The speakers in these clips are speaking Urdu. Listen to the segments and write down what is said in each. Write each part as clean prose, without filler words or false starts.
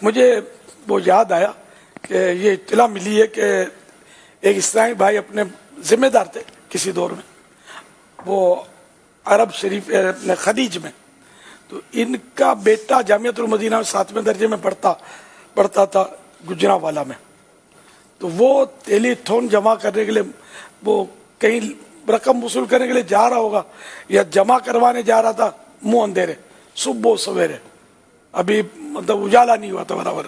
مجھے وہ یاد آیا کہ یہ اطلاع ملی ہے کہ ایک اسلامی بھائی اپنے ذمہ دار تھے کسی دور میں، وہ عرب شریف اپنے خلیج میں، تو ان کا بیٹا جامعۃ المدینہ میں 7ویں درجے میں پڑھتا تھا گجرانوالہ میں. تو وہ تیلی تھون جمع کرنے کے لیے وہ کہیں رقم وصول کرنے کے لیے جا رہا ہوگا یا جمع کروانے جا رہا تھا، منہ اندھیرے صبح و سویرے، ابھی مطلب اجالا نہیں ہوا تھا برابر.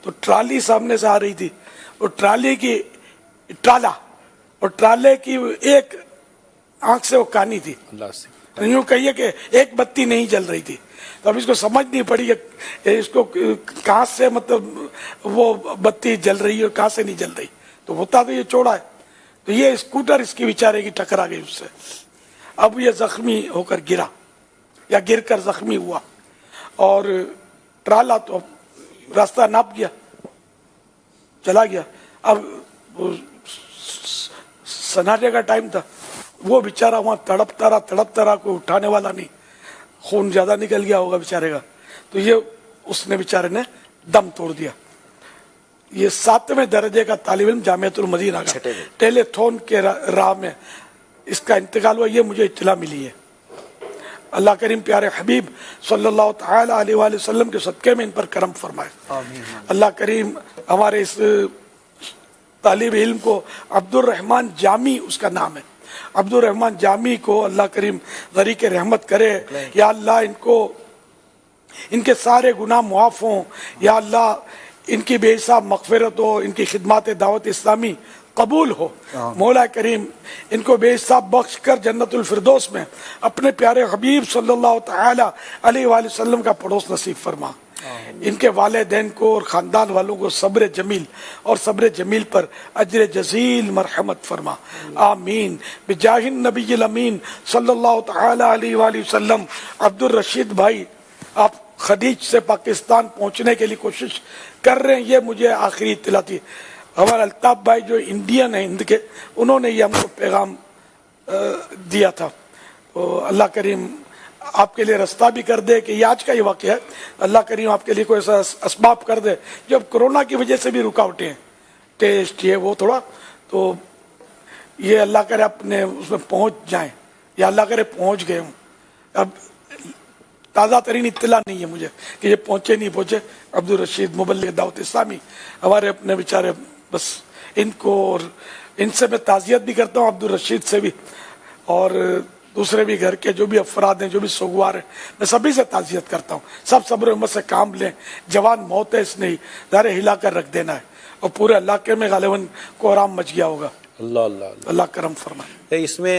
تو ٹرالی سامنے سے آ رہی تھی، اور ٹرالے کی ایک آنکھ سے وہ کانی تھی، یوں کہیے کہ ایک بتی نہیں جل رہی تھی. تو اب اس کو سمجھ نہیں پڑی کہ اس کو کہاں سے مطلب وہ بتی جل رہی ہے اور کہاں سے نہیں جل رہی. تو ہوتا تو یہ چوڑا ہے، تو یہ اسکوٹر اس کی بیچارے کی ٹکرا گئی اس سے. اب یہ زخمی ہو کر گرا یا گر کر زخمی ہوا، اور ٹرالا تو راستہ ناپ گیا، چلا گیا. اب سناٹے کا ٹائم تھا، وہ بیچارہ وہاں تڑپتا رہا، کوئی اٹھانے والا نہیں، خون زیادہ نکل گیا ہوگا بیچارے کا. تو یہ اس نے بیچارے نے دم توڑ دیا. یہ 7ویں درجے کا طالب علم جامعۃ المدینہ کا ٹیلی تھون کے راہ میں اس کا انتقال ہوا، یہ مجھے اطلاع ملی ہے. اللہ کریم پیارے حبیب صلی اللہ تعالی علیہ وآلہ وسلم کے صدقے میں ان پر کرم فرمائے. اللہ کریم ہمارے اس طالب علم کو عبد الرحمن جامی اس کا نام ہے، عبد الرحمن جامی کو اللہ کریم غریق رحمت کرے. یا اللہ ان کے سارے گناہ معاف ہوں، یا اللہ ان کی بے حساب مغفرت ہو، ان کی خدمات دعوت اسلامی قبول ہو. مولا کریم ان کو بے حساب بخش کر جنت الفردوس میں اپنے پیارے حبیب صلی اللہ تعالی علیہ وآلہ وسلم کا پڑوس نصیب فرما. ان کے والدین کو اور خاندان والوں کو صبر جمیل اور صبر جمیل پر اجر جزیل مرحمت فرما. آمین بجاہ النبی الامین صلی اللہ تعالی علیہ وآلہ وسلم. عبد الرشید بھائی آپ خلیج سے پاکستان پہنچنے کے لیے کوشش کر رہے ہیں، یہ مجھے آخری اطلاع تھی. ہمارے الطاف بھائی جو انڈین ہیں ہند کے، انہوں نے یہ ہم کو پیغام دیا تھا. تو اللہ کریم آپ کے لیے رستہ بھی کر دے کہ یہ آج کا یہ واقعہ ہے. اللہ کریم آپ کے لیے کوئی ایسا اسباب کر دے جو اب کرونا کی وجہ سے بھی رکاوٹیں ہیں، ٹیسٹ یہ وہ تھوڑا، تو یہ اللہ کرے اپنے اس میں پہنچ جائیں، یا اللہ کرے پہنچ گئے ہوں. اب تازہ ترین اطلاع نہیں ہے مجھے کہ یہ پہنچے نہیں پہنچے. عبد الرشید مبلغ دعوت اسلامی ہمارے اپنے بیچارے، بس ان کو اور ان سے میں تعزیت بھی کرتا ہوں، عبد الرشید سے بھی اور دوسرے بھی گھر کے جو بھی افراد ہیں، جو بھی سوگوار ہیں، میں سبھی سے تعزیت کرتا ہوں. سب صبر و ہمت سے کام لیں، جوان موت ہے اس نے ظاہر ہلا کر رکھ دینا ہے، اور پورے علاقے میں غالباً کوہرام مچ گیا ہوگا. اللہ کرم فرمائے. اس میں